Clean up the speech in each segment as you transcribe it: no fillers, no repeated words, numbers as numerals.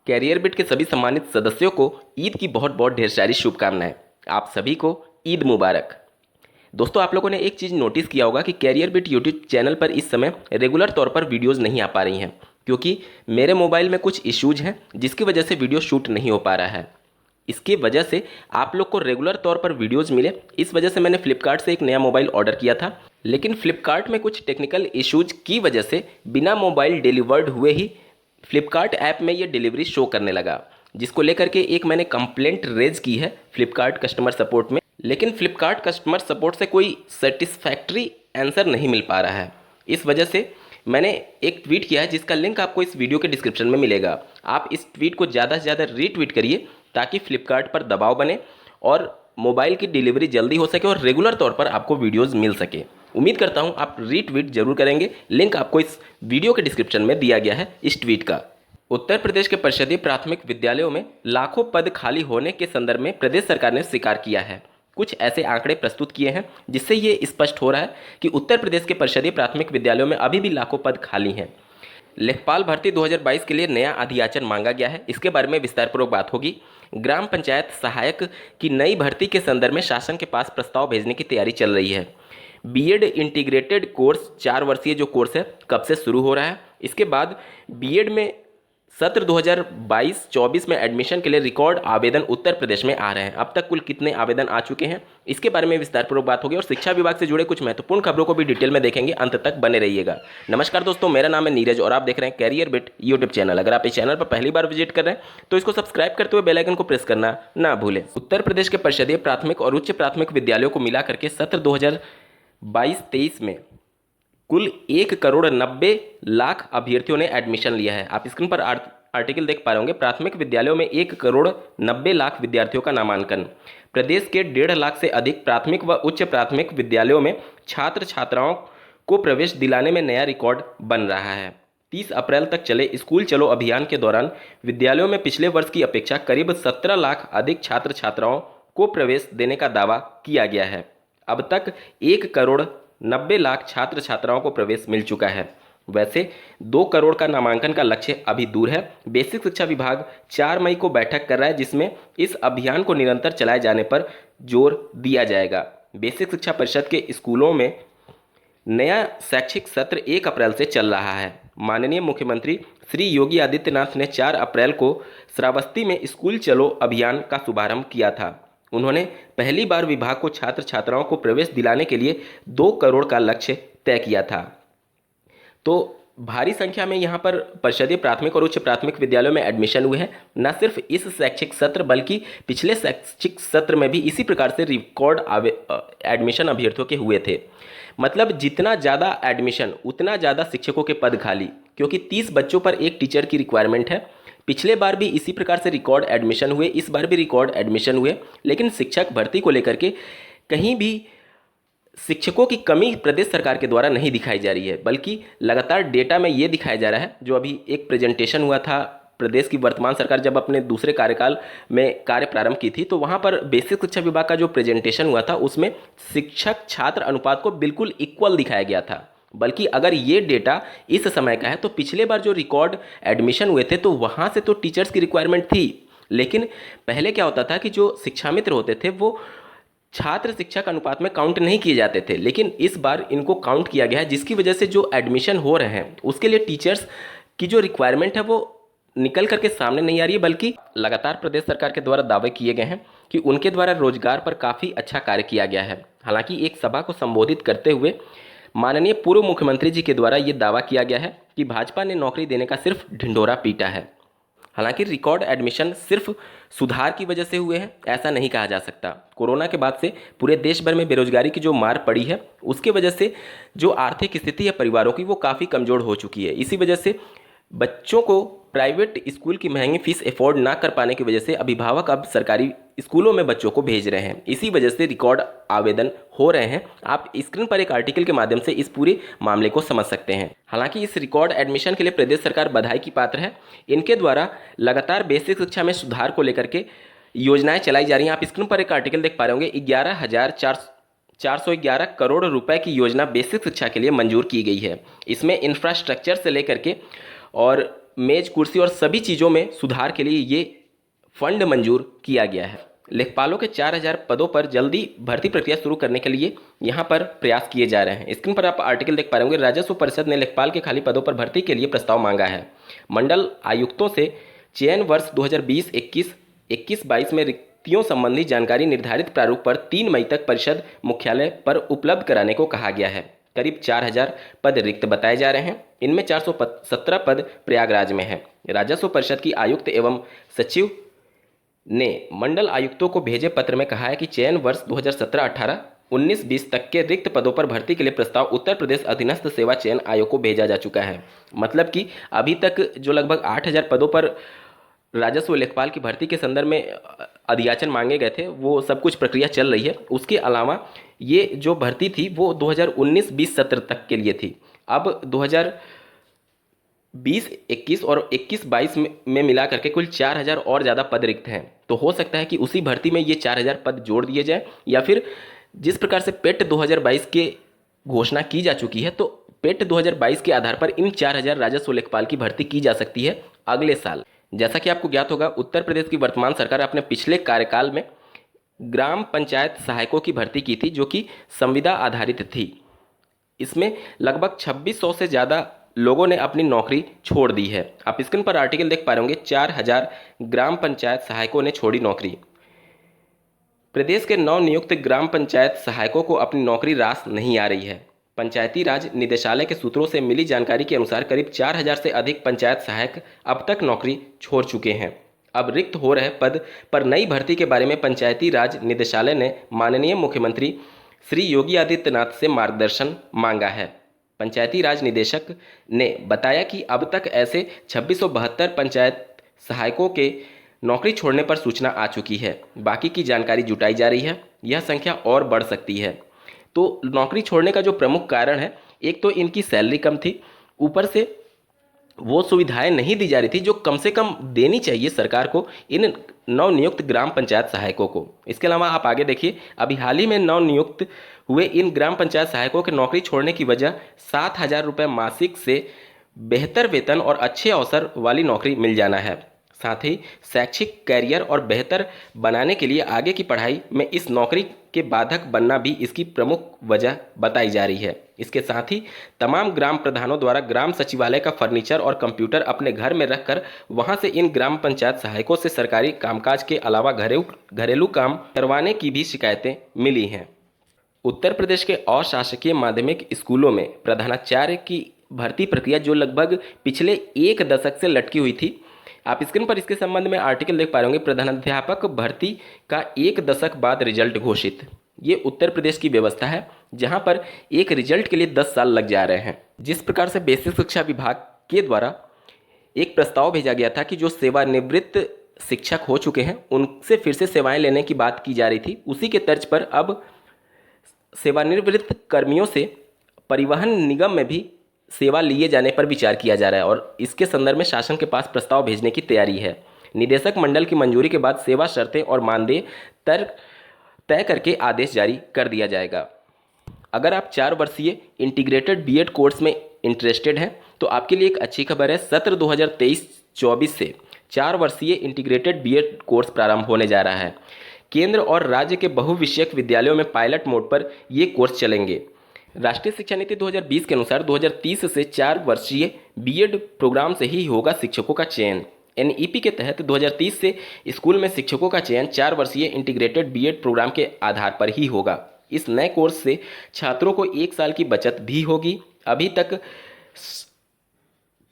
Career bit के सभी सम्मानित सदस्यों को ईद की बहुत बहुत ढेर सारी शुभकामनाएं। आप सभी को ईद मुबारक। दोस्तों, आप लोगों ने एक चीज़ नोटिस किया होगा कि कैरियर बिट यूट्यूब चैनल पर इस समय रेगुलर तौर पर वीडियोज़ नहीं आ पा रही हैं, क्योंकि मेरे मोबाइल में कुछ इश्यूज हैं जिसकी वजह से वीडियो शूट नहीं हो पा रहा है। इसकी वजह से आप लोग को रेगुलर तौर पर वीडियोज़ मिले, इस वजह से मैंने फ्लिपकार्ट से एक नया मोबाइल ऑर्डर किया था, लेकिन फ्लिपकार्ट में कुछ टेक्निकल इश्यूज की वजह से बिना मोबाइल डिलीवर्ड हुए ही फ्लिपकार्ट ऐप में ये डिलीवरी शो करने लगा, जिसको लेकर के एक मैंने कंप्लेंट रेज की है फ्लिपकार्ट कस्टमर सपोर्ट में। लेकिन फ्लिपकार्ट कस्टमर सपोर्ट से कोई सेटिस्फैक्ट्री आंसर नहीं मिल पा रहा है। इस वजह से मैंने एक ट्वीट किया है जिसका लिंक आपको इस वीडियो के डिस्क्रिप्शन में मिलेगा। आप इस ट्वीट को ज़्यादा से ज़्यादा रीट्वीट करिए ताकि फ्लिपकार्ट पर दबाव बने और मोबाइल की डिलीवरी जल्दी हो सके और रेगुलर तौर पर आपको वीडियोज़ मिल सके। उम्मीद करता हूं आप रीट्वीट जरूर करेंगे। लिंक आपको इस वीडियो के डिस्क्रिप्शन में दिया गया है इस ट्वीट का। उत्तर प्रदेश के परिषदीय प्राथमिक विद्यालयों में लाखों पद खाली होने के संदर्भ में प्रदेश सरकार ने स्वीकार किया है। कुछ ऐसे आंकड़े प्रस्तुत किए हैं जिससे ये स्पष्ट हो रहा है कि उत्तर प्रदेश के परिषदीय प्राथमिक विद्यालयों में अभी भी लाखों पद खाली हैं। लेखपाल भर्ती 2022 के लिए नया अधियाचन मांगा गया है। इसके बारे में विस्तारपूर्वक बात होगी। ग्राम पंचायत सहायक की नई भर्ती के संदर्भ में शासन के पास प्रस्ताव भेजने की तैयारी चल रही है। बीएड इंटीग्रेटेड कोर्स 4 वर्षीय जो कोर्स है कब से शुरू हो रहा है। इसके बाद बीएड में सत्र 2022-24 में एडमिशन के लिए रिकॉर्ड आवेदन उत्तर प्रदेश में आ रहे हैं। अब तक कुल कितने आवेदन आ चुके हैं, इसके बारे में विस्तारपूर्वक बात होगी और शिक्षा विभाग से जुड़े कुछ महत्वपूर्ण खबरों को भी डिटेल में देखेंगे। अंत तक बने रहिएगा। नमस्कार दोस्तों, मेरा नाम है नीरज और आप देख रहे हैं कैरियर बिट यूट्यूब चैनल। अगर आप इस चैनल पर पहली बार विजिट कर रहे हैं तो इसको सब्सक्राइब करते हुए बेल आइकन को प्रेस करना ना भूलें। उत्तर प्रदेश के परिषदीय प्राथमिक और उच्च प्राथमिक विद्यालयों को मिलाकर के सत्र 2022-23 में कुल 1,90,00,000 अभ्यर्थियों ने एडमिशन लिया है। आप स्क्रीन पर आर्टिकल देख पा रहे होंगे। प्राथमिक विद्यालयों में 1,90,00,000 विद्यार्थियों का नामांकन। प्रदेश के 1.5 लाख से अधिक प्राथमिक व उच्च प्राथमिक विद्यालयों में छात्र छात्राओं को प्रवेश दिलाने में नया रिकॉर्ड बन रहा है। 30 अप्रैल तक चले स्कूल चलो अभियान के दौरान विद्यालयों में पिछले वर्ष की अपेक्षा करीब 17 लाख अधिक छात्र छात्राओं को प्रवेश देने का दावा किया गया है। अब तक 1,90,00,000 छात्र छात्राओं को प्रवेश मिल चुका है। वैसे 2 करोड़ का नामांकन का लक्ष्य अभी दूर है। बेसिक शिक्षा विभाग 4 मई को बैठक कर रहा है, जिसमें इस अभियान को निरंतर चलाए जाने पर जोर दिया जाएगा। बेसिक शिक्षा परिषद के स्कूलों में नया शैक्षिक सत्र 1 अप्रैल से चल रहा है। माननीय मुख्यमंत्री श्री योगी आदित्यनाथ ने 4 अप्रैल को श्रावस्ती में स्कूल चलो अभियान का शुभारंभ किया था। उन्होंने पहली बार विभाग को छात्र छात्राओं को प्रवेश दिलाने के लिए 2 करोड़ का लक्ष्य तय किया था। तो भारी संख्या में यहाँ पर परिषदीय प्राथमिक और उच्च प्राथमिक विद्यालयों में एडमिशन हुए हैं। न सिर्फ इस शैक्षिक सत्र बल्कि पिछले शैक्षिक सत्र में भी इसी प्रकार से रिकॉर्ड एडमिशन अभ्यर्थियों के हुए थे। मतलब जितना ज़्यादा एडमिशन उतना ज़्यादा शिक्षकों के पद खाली, क्योंकि 30 बच्चों पर एक टीचर की रिक्वायरमेंट है। पिछले बार भी इसी प्रकार से रिकॉर्ड एडमिशन हुए, इस बार भी रिकॉर्ड एडमिशन हुए, लेकिन शिक्षक भर्ती को लेकर के कहीं भी शिक्षकों की कमी प्रदेश सरकार के द्वारा नहीं दिखाई जा रही है, बल्कि लगातार डेटा में ये दिखाया जा रहा है। जो अभी एक प्रेजेंटेशन हुआ था प्रदेश की वर्तमान सरकार जब अपने दूसरे कार्यकाल में कार्य प्रारंभ की थी, तो वहाँ पर बेसिक शिक्षा विभाग का जो प्रेजेंटेशन हुआ था उसमें शिक्षक छात्र अनुपात को बिल्कुल इक्वल दिखाया गया था। बल्कि अगर ये डेटा इस समय का है तो पिछले बार जो रिकॉर्ड एडमिशन हुए थे तो वहाँ से तो टीचर्स की रिक्वायरमेंट थी, लेकिन पहले क्या होता था कि जो शिक्षामित्र होते थे वो छात्र शिक्षक अनुपात में काउंट नहीं किए जाते थे, लेकिन इस बार इनको काउंट किया गया है, जिसकी वजह से जो एडमिशन हो रहे हैं उसके लिए टीचर्स की जो रिक्वायरमेंट है वो निकल करके सामने नहीं आ रही है, बल्कि लगातार प्रदेश सरकार के द्वारा दावे किए गए हैं कि उनके द्वारा रोजगार पर काफ़ी अच्छा कार्य किया गया है। हालांकि एक सभा को संबोधित करते हुए माननीय पूर्व मुख्यमंत्री जी के द्वारा ये दावा किया गया है कि भाजपा ने नौकरी देने का सिर्फ ढिंढोरा पीटा है। हालांकि रिकॉर्ड एडमिशन सिर्फ सुधार की वजह से हुए हैं ऐसा नहीं कहा जा सकता। कोरोना के बाद से पूरे देश भर में बेरोजगारी की जो मार पड़ी है उसके वजह से जो आर्थिक स्थिति है परिवारों की वो काफ़ी कमज़ोर हो चुकी है। इसी वजह से बच्चों को प्राइवेट स्कूल की महंगी फीस अफोर्ड ना कर पाने की वजह से अभिभावक अब सरकारी स्कूलों में बच्चों को भेज रहे हैं। इसी वजह से रिकॉर्ड आवेदन हो रहे हैं। आप स्क्रीन पर एक आर्टिकल के माध्यम से इस पूरे मामले को समझ सकते हैं। हालांकि इस रिकॉर्ड एडमिशन के लिए प्रदेश सरकार बधाई की पात्र है। इनके द्वारा लगातार बेसिक शिक्षा में सुधार को लेकर के योजनाएं चलाई जा रही हैं। आप स्क्रीन पर एक आर्टिकल देख पा रहे होंगे। 11,411 करोड़ रुपए की योजना बेसिक शिक्षा के लिए मंजूर की गई है। इसमें इंफ्रास्ट्रक्चर से लेकर के और मेज कुर्सी और सभी चीज़ों में सुधार के लिए ये फंड मंजूर किया गया है। लेखपालों के 4000 पदों पर जल्दी भर्ती प्रक्रिया शुरू करने के लिए यहाँ पर प्रयास किए जा रहे हैं। स्क्रीन पर आप आर्टिकल देख पा रहे होंगे। राजस्व परिषद ने लेखपाल के खाली पदों पर भर्ती के लिए प्रस्ताव मांगा है। मंडल आयुक्तों से चयन वर्ष 2020-21 में रिक्तियों संबंधी जानकारी निर्धारित प्रारूप पर 3 मई तक परिषद मुख्यालय पर उपलब्ध कराने को कहा गया है। करीब 4000 पद रिक्त बताए जा रहे हैं। इनमें 417 पद प्रयागराज में है। राजस्व परिषद की आयुक्त एवं सचिव ने मंडल आयुक्तों को भेजे पत्र में कहा है कि चयन वर्ष 2017-18, 19-20 तक के रिक्त पदों पर भर्ती के लिए प्रस्ताव उत्तर प्रदेश अधीनस्थ सेवा चयन आयोग को भेजा जा चुका है। मतलब कि अभी तक जो लगभग 8000 पदों पर राजस्व लेखपाल की भर्ती के संदर्भ में अधियाचन मांगे गए थे, वो सब कुछ प्रक्रिया चल रही है। उसके अलावा ये जो भर्ती थी वो 2019-20 सत्र तक के लिए थी। अब 2020-21 और 21-22 में मिला करके कुल 4000 और ज़्यादा पद रिक्त हैं। तो हो सकता है कि उसी भर्ती में ये 4000 पद जोड़ दिए जाए, या फिर जिस प्रकार से पेट 2022 के घोषणा की जा चुकी है, तो पेट 2022 के आधार पर इन 4000 राजस्व लेखपाल की भर्ती की जा सकती है अगले साल। जैसा कि आपको ज्ञात होगा, उत्तर प्रदेश की वर्तमान सरकार अपने पिछले कार्यकाल में ग्राम पंचायत सहायकों की भर्ती की थी, जो कि संविदा आधारित थी। इसमें लगभग 2600 से ज़्यादा लोगों ने अपनी नौकरी छोड़ दी है। आप स्क्रीन पर आर्टिकल देख पा रहे होंगे। 4000 ग्राम पंचायत सहायकों ने छोड़ी नौकरी। प्रदेश के नवनियुक्त ग्राम पंचायत सहायकों को अपनी नौकरी रास नहीं आ रही है। पंचायती राज निदेशालय के सूत्रों से मिली जानकारी के अनुसार करीब 4000 से अधिक पंचायत सहायक अब तक नौकरी छोड़ चुके हैं। अब रिक्त हो रहे पद पर नई भर्ती के बारे में पंचायती राज निदेशालय ने माननीय मुख्यमंत्री श्री योगी आदित्यनाथ से मार्गदर्शन मांगा है। पंचायती राज निदेशक ने बताया कि अब तक ऐसे 2672 पंचायत सहायकों के नौकरी छोड़ने पर सूचना आ चुकी है। बाकी की जानकारी जुटाई जा रही है। यह संख्या और बढ़ सकती है। तो नौकरी छोड़ने का जो प्रमुख कारण है, एक तो इनकी सैलरी कम थी, ऊपर से वो सुविधाएं नहीं दी जा रही थी जो कम से कम देनी चाहिए सरकार को इन नवनियुक्त ग्राम पंचायत सहायकों को। इसके अलावा आप आगे देखिए, अभी हाल ही में नवनियुक्त हुए इन ग्राम पंचायत सहायकों के नौकरी छोड़ने की वजह 7000 रुपये मासिक से बेहतर वेतन और अच्छे अवसर वाली नौकरी मिल जाना है। साथ ही शैक्षिक कैरियर और बेहतर बनाने के लिए आगे की पढ़ाई में इस नौकरी के बाधक बनना भी इसकी प्रमुख वजह बताई जा रही है। इसके साथ ही तमाम ग्राम प्रधानों द्वारा ग्राम सचिवालय का फर्नीचर और कंप्यूटर अपने घर में रखकर वहां से इन ग्राम पंचायत सहायकों से सरकारी कामकाज के अलावा घरेलू काम करवाने की भी शिकायतें मिली हैं। उत्तर प्रदेश के अशासकीय माध्यमिक स्कूलों में प्रधानाचार्य की भर्ती प्रक्रिया जो लगभग पिछले 1 दशक से लटकी हुई थी, आप स्क्रीन पर इसके संबंध में आर्टिकल देख पा रहे होंगे। प्रधानाध्यापक भर्ती का 1 दशक बाद रिजल्ट घोषित। ये उत्तर प्रदेश की व्यवस्था है जहां पर एक रिजल्ट के लिए 10 साल लग जा रहे हैं। जिस प्रकार से बेसिक शिक्षा विभाग के द्वारा एक प्रस्ताव भेजा गया था कि जो सेवानिवृत्त शिक्षक हो चुके हैं उनसे फिर से सेवाएं लेने की बात की जा रही थी, उसी के तर्ज पर अब सेवानिवृत्त कर्मियों से परिवहन निगम में भी सेवा लिए जाने पर विचार किया जा रहा है और इसके संदर्भ में शासन के पास प्रस्ताव भेजने की तैयारी है। निदेशक मंडल की मंजूरी के बाद सेवा शर्तें और मानदेय तय करके आदेश जारी कर दिया जाएगा। अगर आप 4 वर्षीय इंटीग्रेटेड बीएड कोर्स में इंटरेस्टेड हैं तो आपके लिए एक अच्छी खबर है। सत्र 2023-24 से 4 वर्षीय इंटीग्रेटेड बीएड कोर्स प्रारंभ होने जा रहा है। केंद्र और राज्य के बहुविषयक विद्यालयों में पायलट मोड पर ये कोर्स चलेंगे। राष्ट्रीय शिक्षा नीति 2020 के अनुसार 2030 से 4 वर्षीय बीएड प्रोग्राम से ही होगा शिक्षकों का चयन। एनईपी के तहत 2030 से स्कूल में शिक्षकों का चयन 4 वर्षीय इंटीग्रेटेड बीएड प्रोग्राम के आधार पर ही होगा। इस नए कोर्स से छात्रों को 1 साल की बचत भी होगी। अभी तक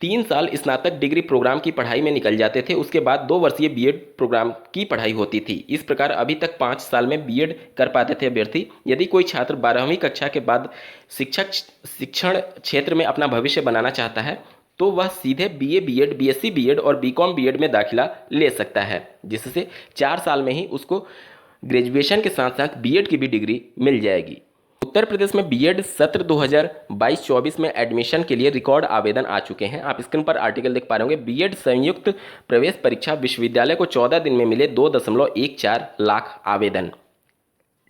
3 साल स्नातक डिग्री प्रोग्राम की पढ़ाई में निकल जाते थे, उसके बाद 2 वर्षीय बीएड प्रोग्राम की पढ़ाई होती थी। इस प्रकार अभी तक 5 साल में बीएड कर पाते थे अभ्यर्थी। यदि कोई छात्र 12वीं कक्षा के बाद शिक्षण क्षेत्र में अपना भविष्य बनाना चाहता है तो वह सीधे बीए बीएड, बीएससी बीएड और बीकॉम बीएड में दाखिला ले सकता है, जिससे 4 साल में ही उसको ग्रेजुएशन के साथ साथ बीएड की भी डिग्री मिल जाएगी। उत्तर प्रदेश में बीएड सत्र 2022-24 में एडमिशन के लिए रिकॉर्ड आवेदन आ चुके हैं। आप स्क्रीन पर आर्टिकल देख पा रहे होंगे। बीएड संयुक्त प्रवेश परीक्षा विश्वविद्यालय को 14 दिन में मिले 2.14 लाख आवेदन।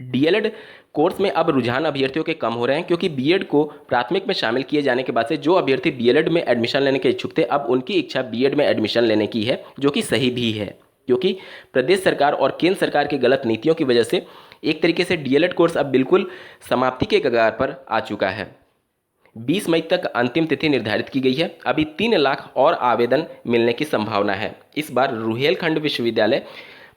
डीएलएड कोर्स में अब रुझान अभ्यर्थियों के कम हो रहे हैं, क्योंकि बीएड को प्राथमिक में शामिल किए जाने के बाद से जो अभ्यर्थी डीएलएड में एडमिशन लेने के इच्छुक थे, अब उनकी इच्छा बीएड में एडमिशन लेने की है, जो कि सही भी है, क्योंकि प्रदेश सरकार और केंद्र सरकार की गलत नीतियों की वजह से एक तरीके से डीएलएड कोर्स अब बिल्कुल समाप्ति के कगार पर आ चुका है। 20 मई तक अंतिम तिथि निर्धारित की गई है। अभी 3 लाख और आवेदन मिलने की संभावना है। इस बार रुहेलखंड विश्वविद्यालय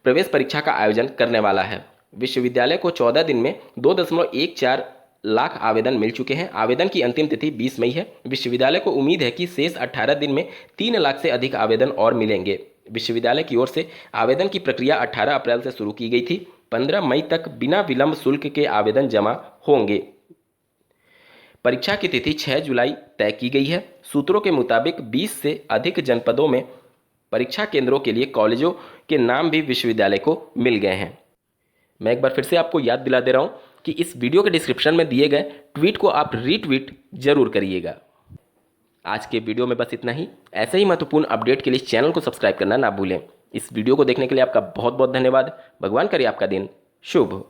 प्रवेश परीक्षा का आयोजन करने वाला है। विश्वविद्यालय को 14 दिन में 2.14 लाख आवेदन मिल चुके हैं। आवेदन की अंतिम तिथि 20 मई है। विश्वविद्यालय को उम्मीद है कि शेष 18 दिन में 3 लाख से अधिक आवेदन और मिलेंगे। विश्वविद्यालय की ओर से आवेदन की प्रक्रिया 18 अप्रैल से शुरू की गई थी। 15 मई तक बिना विलंब शुल्क के आवेदन जमा होंगे। परीक्षा की तिथि 6 जुलाई तय की गई है। सूत्रों के मुताबिक 20 से अधिक जनपदों में परीक्षा केंद्रों के लिए कॉलेजों के नाम भी विश्वविद्यालय को मिल गए हैं। मैं एक बार फिर से आपको याद दिला दे रहा हूं कि इस वीडियो के डिस्क्रिप्शन में दिए गए ट्वीट को आप रीट्वीट जरूर करिएगा। आज के वीडियो में बस इतना ही। ऐसे ही महत्वपूर्ण अपडेट के लिए चैनल को सब्सक्राइब करना ना भूलें। इस वीडियो को देखने के लिए आपका बहुत बहुत धन्यवाद। भगवान करे आपका दिन शुभ हो।